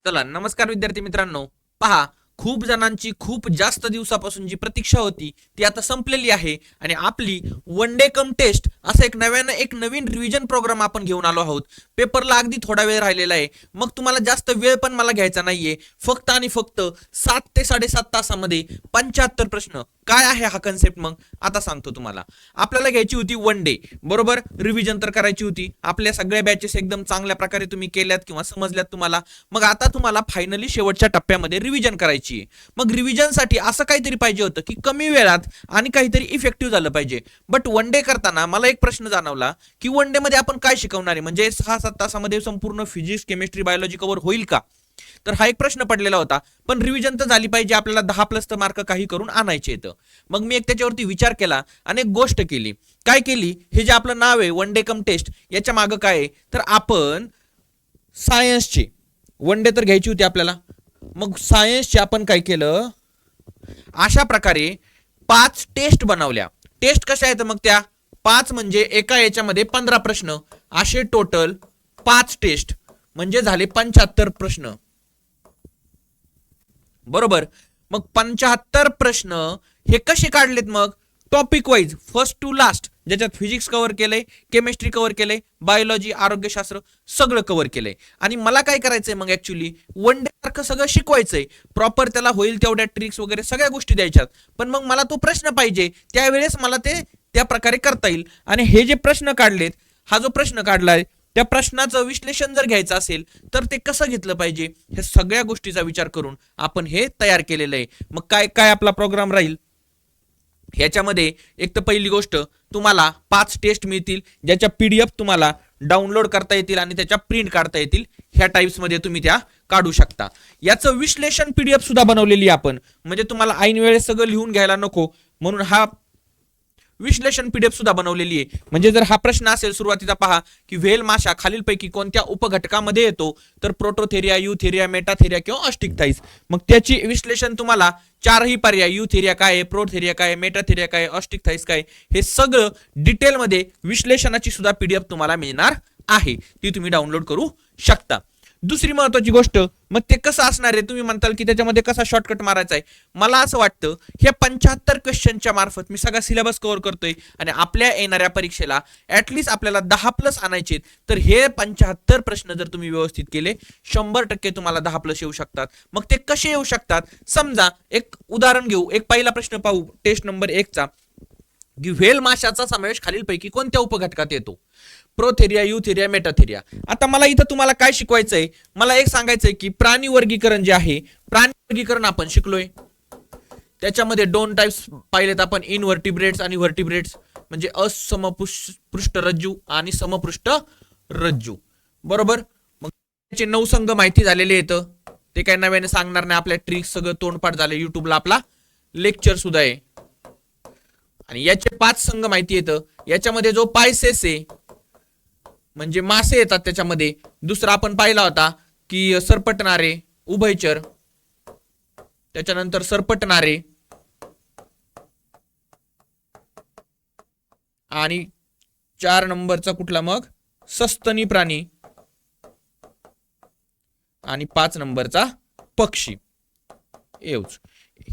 चला नमस्कार विद्यार्थी मित्रांनो, पहा खूप जणांची खूप जास्त दिवसापासून जी प्रतीक्षा होती ती आता संपलेली आहे आणि आपली वन डे कम टेस्ट असं एक नवीन रिव्हिजन प्रोग्राम आपण घेऊन आलो आहोत. पेपरला अगदी थोडा वेळ राहिलेला आहे. मग तुम्हाला जास्त वेळ पण मला घ्यायचा नाहीये. फक्त आणि फक्त 7 ते 7.5 तासामध्ये 75 प्रश्न. काय आहे हा कन्सेप्ट? मग आता सांगतो तुम्हाला. आपल्याला घ्यायची होती वन डे, बरोबर. रिव्हिजन तर करायची होती. आपल्या सगळ्या बॅचेस एकदम चांगल्या प्रकारे तुम्ही केल्यात किंवा समजल्यात तुम्हाला. मग आता तुम्हाला फायनली शेवटच्या टप्प्यामध्ये रिव्हिजन करायची आहे. मग रिव्हिजनसाठी असं काहीतरी पाहिजे होतं की कमी वेळात आणि काहीतरी इफेक्टिव्ह झालं पाहिजे. बट वन डे करताना मला एक प्रश्न जाणवला की वन डे मध्ये आपण काय शिकवणार आहे, म्हणजे 6-7 तासामध्ये संपूर्ण फिजिक्स केमिस्ट्री बायोलॉजी कव्हर होईल का? तर हा एक प्रश्न पडलेला होता. पण रिव्हिजन तर झाली पाहिजे, आपल्याला 10+ तर मार्क काही करून आणायचे येतं. मग मी एक त्याच्यावरती विचार केला आणि एक गोष्ट केली. काय केली? हे जे आपलं नाव आहे वन डे कम टेस्ट, याच्या मागं काय आहे तर आपण सायन्सचे वन डे तर घ्यायची होती आपल्याला. मग सायन्सचे आपण काय केलं, अशा प्रकारे 5 टेस्ट बनवल्या. टेस्ट कशा आहेत मग त्या 5 म्हणजे एका याच्यामध्ये 15 प्रश्न, असे टोटल 5 टेस्ट म्हणजे झाले 75 प्रश्न, बरोबर. मग 75 प्रश्न हे कसे काढलेत? मग topic wise first to last, ज्याच्यात फिजिक्स कव्हर केलंय, केमिस्ट्री कव्हर केलंय, बायोलॉजी आरोग्यशास्त्र सगळं कव्हर केलंय. आणि मला काय करायचंय मग ऍक्च्युली वन डे सारखं सगळं शिकवायचंय प्रॉपर, त्याला होईल तेवढ्या ट्रिक्स वगैरे सगळ्या गोष्टी द्यायच्यात. पण मग मला तो प्रश्न पाहिजे त्यावेळेस मला ते त्या प्रकारे करता येईल. आणि हे जे प्रश्न काढलेत, हा जो प्रश्न काढलाय त्या प्रश्नाचं विश्लेषण जर घ्यायचं असेल तर ते कसं घेतलं पाहिजे, हे सगळ्या गोष्टीचा विचार करून आपण हे तयार केलेलं आहे. मग काय काय आपला प्रोग्राम राहील ह्याच्यामध्ये? एक तर पहिली गोष्ट, तुम्हाला 5 टेस्ट मिळतील ज्याच्या पीडीएफ तुम्हाला डाउनलोड करता येतील आणि त्याच्या प्रिंट काढता येतील. ह्या टाइप्स मध्ये तुम्ही त्या काढू शकता. याचं विश्लेषण पीडीएफ सुद्धा बनवलेली आपण, म्हणजे तुम्हाला ऐन वेळेस सगळं लिहून घ्यायला नको म्हणून हा विश्लेषण पीडीएफ सुद्धा बनवलेली आहे. म्हणजे जर हा प्रश्न असेल सुरुवातीचा, पहा की व्हेल माशा खालीलपैकी कोणत्या उपघटकामध्ये येतो, तर प्रोटोथेरिया, युथेरिया, मेटाथेरिया किंवा ऑस्टिकथाईस. मग त्याची विश्लेषण तुम्हाला 4ही पर्याय, युथेरिया काय आहे, प्रोटोथेरिया काय आहे, मेटाथेरिया काय आहे, ऑस्टिकथाईस काय, हे सगळं डिटेलमध्ये विश्लेषणाची सुद्धा पीडीएफ तुम्हाला मिळणार आहे. ती तुम्ही डाउनलोड करू शकता. दुसरी महत्वाची गोष्ट, मग ते कसं असणार आहे? तुम्ही म्हणताल की त्याच्यामध्ये कसा शॉर्टकट मारायचा आहे. मला असं वाटतं ह्या 75 क्वेश्चनच्या मार्फत मी सगळा सिलेबस कव्हर करतोय आणि आपल्या येणाऱ्या परीक्षेला ऍटलीस्ट आपल्याला 10+ आणायचे. तर हे 75 प्रश्न जर तुम्ही व्यवस्थित केले, 100% तुम्हाला 10+ येऊ शकतात. मग ते कसे येऊ शकतात? समजा एक उदाहरण घेऊ. एक पहिला प्रश्न पाहू टेस्ट नंबर 1चा, की व्हेल माशाचा समावेश खालीलपैकी कोणत्या उपघटकात येतो? प्रोथेरिया, युथेरिया, मेटाथेरिया. आता मला इथं तुम्हाला काय शिकवायचंय? मला एक सांगायचंय की प्राणी वर्गीकरण जे आहे, प्राणी वर्गीकरण आपण शिकलोय. त्याच्यामध्ये 2 टाइप्स पाहिलेत आपण, इनव्हर्टिब्रेट्स आणि व्हर्टिब्रेट्स, म्हणजे असमपृष्ठ रज्जू आणि समपृष्ठ रज्जू, बरोबर. मग त्याचे 9 संघ माहिती झालेले आहेत, ते काय नव्याने सांगणार नाही. आपल्या ट्रिक्स सगळं तोंडपाठ झाले, युट्यूबला आपला लेक्चर सुद्धा आहे. आणि याचे 5 संघ माहिती येतं. याच्यामध्ये जो पायसेस आहे म्हणजे मासे येतात त्याच्यामध्ये. दुसरा आपण पाहिला होता की सरपटणारे, उभयचर, त्याच्यानंतर सरपटणारे, आणि 4 नंबरचा कुठला मग सस्तनी प्राणी, आणि 5 नंबरचा पक्षी. एवढंच.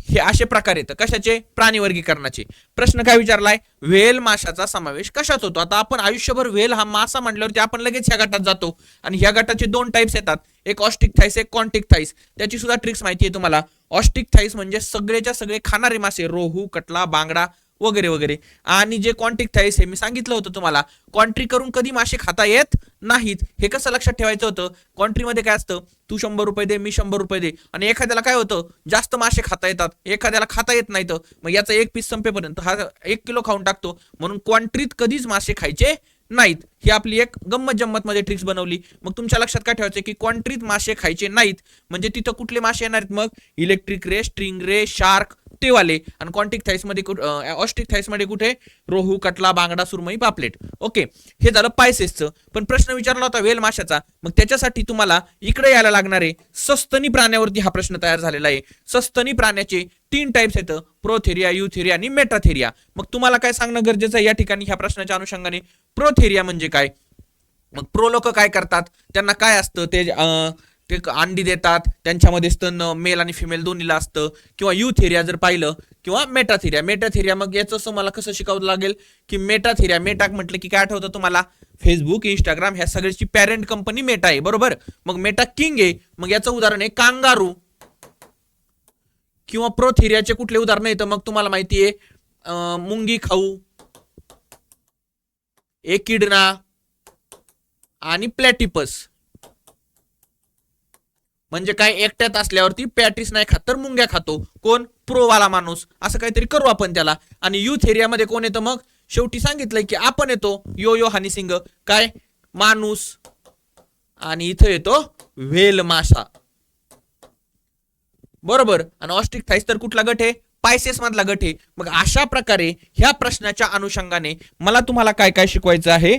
हे असे प्रकार येतं कशाचे? प्राणी वर्गीकरणाचे. प्रश्न काय विचारलाय? व्हेल माशाचा समावेश कशात होतो? आता आपण आयुष्यभर व्हेल हा मासा म्हटल्यावरती आपण लगेच ह्या गटात जातो, आणि ह्या गटाचे 2 टाइप्स येतात, एक ऑस्टिकथाईस, एक कॉन्टिकथाईस. त्याची सुद्धा ट्रिक्स माहिती आहे तुम्हाला. ऑस्टिकथाईस म्हणजे सगळेच्या सगळे खाणारे मासे, रोहू, कटला, बांगडा वगैरे वगैरे. आणि जे कॉन्टिकथाईस हे मी सांगितलं होतं तुम्हाला, कॉन्ट्री करून कधी मासे खाता येत नाहीत. हे कसं लक्षात ठेवायचं होतं? कॉन्ट्रीमध्ये काय असतं, तू 100 रुपये दे, मी 100 रुपये दे, आणि एखाद्याला काय होतं, जास्त मासे खाता येतात, एखाद्याला खाता येत नाहीत. मग याचा एक पीस संपेपर्यंत हा 1 किलो खाऊन टाकतो. म्हणून क्वांट्रीत कधीच मासे खायचे नाहीत. ही आपली एक गंमत जम्मत मध्ये ट्रिक्स बनवली. मग तुमच्या लक्षात काय ठेवायचं की क्वांट्रीत मासे खायचे नाहीत, म्हणजे तिथं कुठले मासे येणार आहेत? मग इलेक्ट्रिक रे, स्ट्रिंग रे, शार्क, ते वाले. आणि कॉन्टिक थाईस मध्ये, ऑस्टिक थाईस मध्ये कुठे? रोहू, कटला, बांगडा, सुरमई, पापलेट. ओके, हे झालं पायसेसचं. पण प्रश्न विचारला होता वेल माशाचा. मग त्याच्यासाठी तुम्हाला इकडे यायला लागणार आहे. सस्तनी प्राण्यावरती हा प्रश्न तयार झालेला आहे. सस्तनी प्राण्याचे 3 टाइप्स आहेत, प्रोथेरिया, युथेरिया आणि मेटाथेरिया. मग तुम्हाला काय सांगणं गरजेचं आहे या ठिकाणी ह्या प्रश्नाच्या अनुषंगाने? प्रोथेरिया म्हणजे काय? मग प्रो लोक काय करतात, त्यांना काय असतं ते ते अंडी देतात, त्यांच्यामध्ये स्तन मेल आणि फिमेल दोन्हीला असतं. किंवा युथेरिया जर पाहिलं, किंवा मेटाथेरिया मग याचं मला कसं शिकावं लागेल की मेटा म्हटलं की काय आठवतं तुम्हाला, फेसबुक, इंस्टाग्राम ह्या सगळ्याची पॅरेंट कंपनी मेटा आहे, बरोबर. मग मेटा किंग आहे, मग याचं उदाहरण आहे कांगारू. किंवा प्रोथेरियाचे कुठले उदाहरण येतं मग तुम्हाला माहिती आहे, मुंगी खाऊ, एकिडना आणि प्लॅटिपस. म्हणजे काय, एकट्यात असल्यावरती पॅटिस नाही खात तर मुंग्या खातो कोण, प्रोवाला माणूस, असं काहीतरी करू आपण त्याला. आणि युथ एरियामध्ये कोण येतं मग, शेवटी सांगितलंय की आपण येतो, यो हनी सिंग काय, माणूस. आणि इथं येतो व्हेल मासा, बरोबर. आणि ऑस्ट्रिक थाईस तर कुठला गट आहे, पायसेस मधला गट आहे. मग अशा प्रकारे ह्या प्रश्नाच्या अनुषंगाने मला तुम्हाला काय काय शिकवायचं आहे,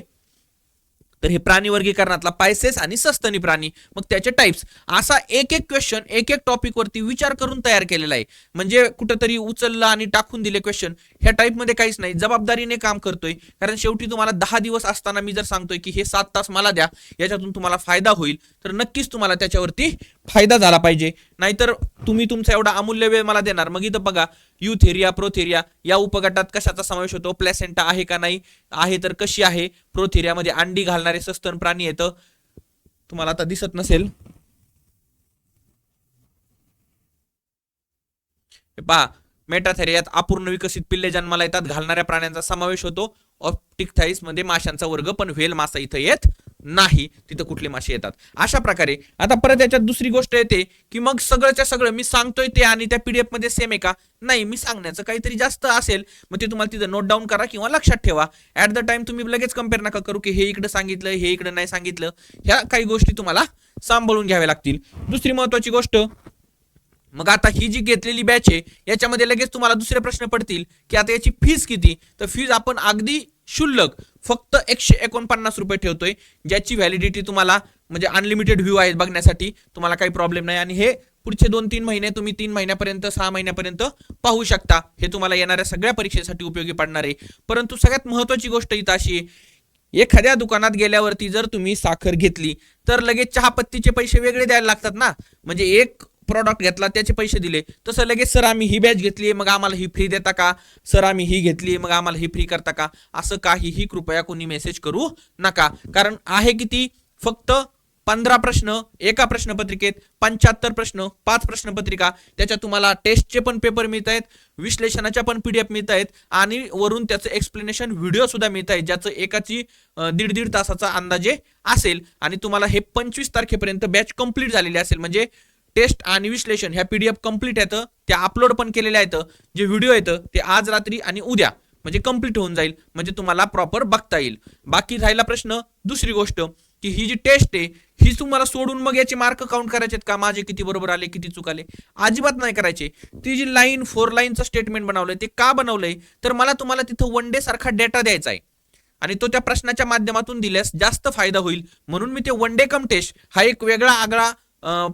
तर हे प्राणी वर्गीकरणातला पायसेस आणि सस्तनी प्राणी, मग त्याचे टाइप्स, असा एक एक क्वेश्चन एक एक टॉपिक वरती विचार करून तयार केलेला आहे. म्हणजे कुठंतरी उचललं आणि टाकून दिले क्वेश्चन, ह्या टाइप मध्ये काहीच नाही, जबाबदारीने काम करतोय. कारण शेवटी तुम्हाला 10 दिवस असताना मी जर सांगतोय की हे 7 तास मला द्या, याच्यातून तुम्हाला फायदा होईल, तर नक्कीच तुम्हाला त्याच्यावरती फायदा झाला पाहिजे. नाहीतर तुम्ही तुमचा एवढा अमूल्य वेळ मला देणार, मग इथं बघा युथेरिया, प्रोथेरिया या उपगटात कशाचा समावेश होतो, प्लॅसेंटा आहे का नाही, आहे तर कशी आहे. प्रोथेरियामध्ये अंडी घालणारे सस्तन प्राणी येतं, तुम्हाला आता दिसत नसेल, पहा मेटाथेरियात अपूर्ण विकसित पिल्ले जन्माला येतात, घालणाऱ्या प्राण्यांचा समावेश होतो. ऑप्टिक थाईस मध्ये माशांचा वर्ग, पण व्हेल मासा इथं येत नाही, तिथं कुठले मासे येतात. अशा प्रकारे आता परत याच्यात दुसरी गोष्ट येते की मग सगळंच्या सगळं मी सांगतोय ते आणि त्या पीडीएफ मध्ये सेम आहे का, नाही, मी सांगण्याचं काहीतरी जास्त असेल, मग ते तुम्हाला तिथं नोट डाऊन करा किंवा लक्षात ठेवा. ऍट द टाइम तुम्ही लगेच कम्पेअर नका करू की हे इकडे सांगितलं हे इकडे नाही सांगितलं, ह्या काही गोष्टी तुम्हाला सांभाळून घ्याव्या लागतील. दुसरी महत्वाची गोष्ट, मग आता ही जी घेतलेली बॅच आहे याच्यामध्ये लगेच तुम्हाला दुसरे प्रश्न पडतील की आता याची फीज किती, तर फीज आपण अगदी शुल्लक फक्त 149 रुपये ठेवतोय, ज्याची व्हॅलिडिटी तुम्हाला म्हणजे अनलिमिटेड व्ह्यू आहेत बघण्यासाठी, तुम्हाला काही प्रॉब्लेम नाही. आणि हे पुढचे 2-3 महिने तुम्ही 3 महिन्यापर्यंत 6 महिन्यापर्यंत पाहू शकता, हे तुम्हाला येणाऱ्या सगळ्या परीक्षेसाठी उपयोगी पडणार आहे. परंतु सगळ्यात महत्वाची गोष्ट इथं अशी आहे, एखाद्या दुकानात गेल्यावरती जर तुम्ही साखर घेतली तर लगेच चहापत्तीचे पैसे वेगळे द्यायला लागतात ना. म्हणजे एक प्रॉडक्ट घेतला त्याचे पैसे दिले, तसं लगेच सर आम्ही ही बॅच घेतली मग आम्हाला ही फ्री देता का, सर आम्ही ही घेतली मग आम्हाला ही फ्री करता का, असं काहीही कृपया कोणी मेसेज करू नका. कारण आहे किती, फक्त 15 प्रश्न एका प्रश्नपत्रिकेत, 75 प्रश्न 5 प्रश्नपत्रिका, त्याच्यात तुम्हाला टेस्टचे पण पेपर मिळत आहेत, विश्लेषणाच्या पण पीडीएफ मिळत आहेत, आणि वरून त्याचं एक्सप्लेनेशन व्हिडिओ सुद्धा मिळत आहेत, ज्याचं एकाची 1.5 तासाचा अंदाजे असेल. आणि तुम्हाला हे 25 तारखेपर्यंत बॅच कंप्लीट झालेली असेल, म्हणजे टेस्ट आणि विश्लेषण ह्या पीडीएफ कंप्लीट येतं, त्या अपलोड पण केलेल्या आहेत, जे व्हिडिओ येतं ते आज रात्री आणि उद्या म्हणजे कंप्लीट होऊन जाईल, म्हणजे तुम्हाला प्रॉपर बघता येईल. बाकी राहिला प्रश्न दुसरी गोष्ट की ही जी टेस्ट आहे ही तुम्हाला सोडून मग याचे मार्क काउंट करायचे का, माझे किती बरोबर आले किती चूक आले, अजिबात नाही करायचे. ती जी 4 लाईनचं स्टेटमेंट बनवलंय ते का बनवलंय, तर मला तुम्हाला तिथं वन डे सारखा डेटा द्यायचा आहे आणि तो त्या प्रश्नाच्या माध्यमातून दिल्यास जास्त फायदा होईल, म्हणून मी ते वन डे कम टेस्ट हा एक वेगळा आगळा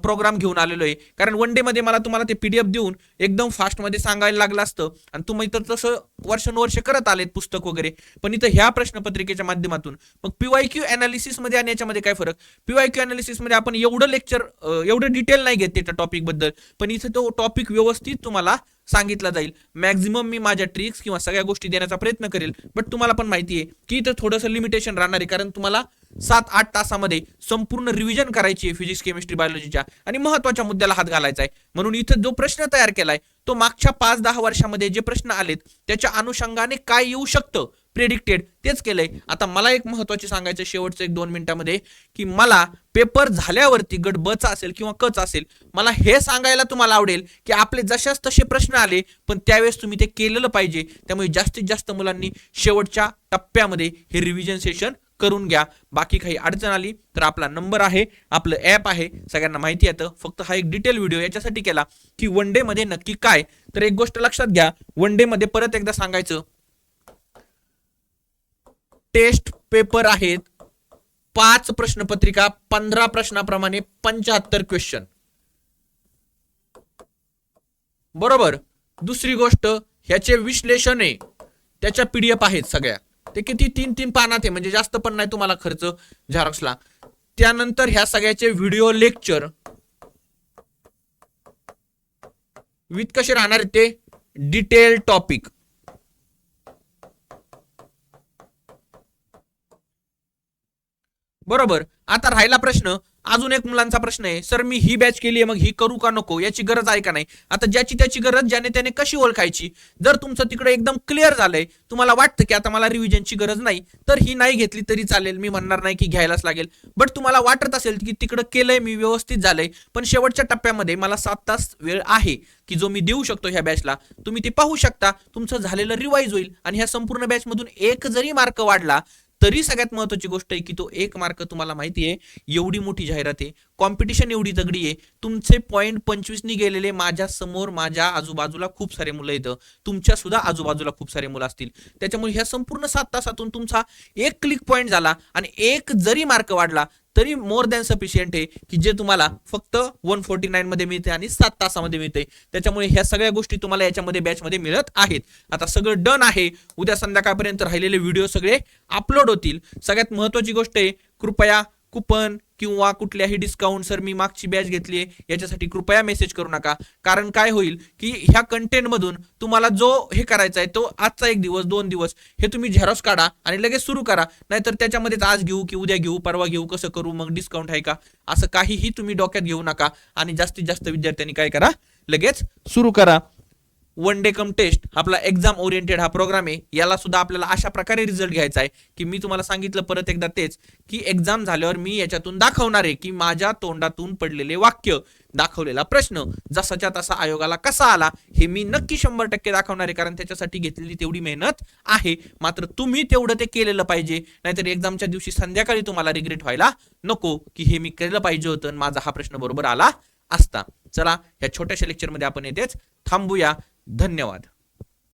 प्रोग्राम घेऊन आलेलो आहे. कारण वन डे मध्ये मला तुम्हाला ते पीडीएफ देऊन एकदम फास्ट मध्ये सांगायला लागलं असतं, आणि तुम्ही तर तसं वर्षानुवर्ष करत आलेत पुस्तक वगैरे, पण इथं ह्या प्रश्नपत्रिकेच्या माध्यमातून. मग पीवायक्यू अनालिसिस मध्ये आणि याच्यामध्ये काय फरक, पीवायक्यू अनालिसिस मध्ये आपण एवढं लेक्चर एवढं डिटेल नाही घेत त्या टॉपिक बद्दल, पण इथं तो टॉपिक व्यवस्थित तुम्हाला सांगितलं जाईल. मॅक्झिमम मी माझ्या ट्रिक्स किंवा सगळ्या गोष्टी देण्याचा प्रयत्न करेल, बट तुम्हाला पण माहिती आहे की इथं थोडंसं लिमिटेशन राहणार आहे, कारण तुम्हाला 7-8 तासामध्ये संपूर्ण रिव्हिजन करायची आहे फिजिक्स केमिस्ट्री बायोलॉजीच्या, आणि महत्वाच्या मुद्द्याला हात घालायचा आहे. म्हणून इथं जो प्रश्न तयार केलाय तो मागच्या 5-10 वर्षामध्ये जे प्रश्न आलेत त्याच्या अनुषंगाने काय येऊ शकतं प्रेडिक्टेड तेच केलंय. आता मला एक महत्वाचे सांगायचं शेवटचं 1-2 मिनिटांमध्ये, की मला पेपर झाल्यावरती गट ब चा असेल किंवा क चा असेल, मला हे सांगायला तुम्हाला आवडेल की आपले जशाच तसे प्रश्न आले पण त्यावेळेस तुम्ही ते केलेलं पाहिजे. त्यामुळे जास्तीत जास्त मुलांनी शेवटच्या टप्प्यामध्ये हे रिव्हिजन सेशन करून घ्या. बाकी काही अडचण आली तर आपला नंबर आहे, आपलं ऍप आहे, सगळ्यांना माहिती येतं. फक्त हा एक डिटेल व्हिडिओ याच्यासाठी केला की वन डे मध्ये नक्की काय. तर एक गोष्ट लक्षात घ्या, वन डे मध्ये परत एकदा सांगायचं, टेस्ट पेपर आहेत 5 प्रश्नपत्रिका, 15 प्रश्नाप्रमाणे 75 क्वेश्चन, बरोबर. दुसरी गोष्ट, ह्याचे विश्लेषण आहे, त्याच्या पीडीएफ आहेत सगळ्या, ते किती 3-3 पानात आहे, म्हणजे जास्त पण नाही तुम्हाला खर्च झेरॉक्सला. त्यानंतर ह्या सगळ्याचे व्हिडिओ लेक्चर विथ कसे राहणार ते डिटेल टॉपिक. बरोबर. आता राहिला प्रश्न, अजून एक मुलांचा प्रश्न आहे, सर मी ही बॅच केली आहे, मग ही करू का नको, याची गरज आहे का नाही. आता ज्याची त्याची गरज, ज्याने त्याने कशी ओळखायची. जर तुमचं तिकडे एकदम क्लिअर झालंय, तुम्हाला वाटतं की आता मला रिव्हिजनची गरज नाही, तर ही नाही घेतली तरी चालेल. मी म्हणणार नाही की घ्यायलाच लागेल. बट तुम्हाला वाटत असेल की तिकडं केलंय मी, व्यवस्थित झालंय, पण शेवटच्या टप्प्यामध्ये मला 7 तास वेळ आहे की जो मी देऊ शकतो ह्या बॅचला, तुम्ही ते पाहू शकता. तुमचं झालेलं रिवाईज होईल आणि ह्या संपूर्ण बॅच मधून एक जरी मार्क वाढला तरी सगळ्यात महत्वाची गोष्ट आहे की तो एक मार्क, तुम्हाला माहिती आहे एवढी मोठी जाहिरात आहे, कॉम्पिटिशन एवढी तगडी आहे, तुमचे पॉईंट 25 नी गेलेले माझ्या समोर, माझ्या आजूबाजूला खूप सारे मुलं येतं, तुमच्या सुद्धा आजूबाजूला खूप सारे मुलं असतील. त्याच्यामुळे ह्या संपूर्ण 7 तासातून तुमचा एक क्लिक पॉईंट झाला आणि एक जरी मार्क वाढला तरी मोर दॅन सफिशियंट आहे की जे तुम्हाला फक्त 149 मध्ये मिळते आणि 7 तासामध्ये मिळते. त्याच्यामुळे ह्या सगळ्या गोष्टी तुम्हाला याच्यामध्ये बॅचमध्ये मिळत आहेत. आता सगळं डन आहे. उद्या संध्याकाळपर्यंत राहिलेले व्हिडिओ सगळे अपलोड होतील. सगळ्यात महत्वाची गोष्ट आहे, कृपया कुपन किंवा कुठल्याही डिस्काउंट, सर मी मागची बॅच घेतली याच्यासाठी कृपया मेसेज करू नका. कारण काय होईल की ह्या कंटेंट मधून तुम्हाला जो हे करायचा आहे तो आजचा 1 दिवस 2 दिवस हे तुम्ही झेरॉक्स काढा आणि लगेच सुरू करा. नाहीतर त्याच्यामध्येच आज घेऊ की उद्या घेऊ, परवा घेऊ, कसं करू, मग डिस्काउंट आहे का, असं काहीही तुम्ही डोक्यात घेऊ नका. आणि जास्तीत जास्त विद्यार्थ्यांनी काय करा, लगेच सुरू करा. वन डे कम टेस्ट आपला एक्झाम ओरिएंटेड हा प्रोग्राम आहे. याला सुद्धा आपल्याला अशा प्रकारे रिझल्ट घ्यायचा आहे की मी तुम्हाला सांगितलं परत एकदा तेच की एक्झाम झाल्यावर मी याच्यातून दाखवणार आहे की माझ्या तोंडातून पडलेले वाक्य, दाखवलेला प्रश्न जसाच्या तसा आयोगाला कसा आला हे मी नक्की 100% दाखवणार आहे. कारण त्याच्यासाठी घेतलेली तेवढी मेहनत आहे. मात्र तुम्ही तेवढं ते केलेलं पाहिजे. नाहीतर एक्झामच्या दिवशी संध्याकाळी तुम्हाला रिग्रेट व्हायला नको की हे मी केलं पाहिजे होतं, माझा हा प्रश्न बरोबर आला असता. चला, या छोट्याशा लेक्चरमध्ये आपण येथेच थांबूया. धन्यवाद.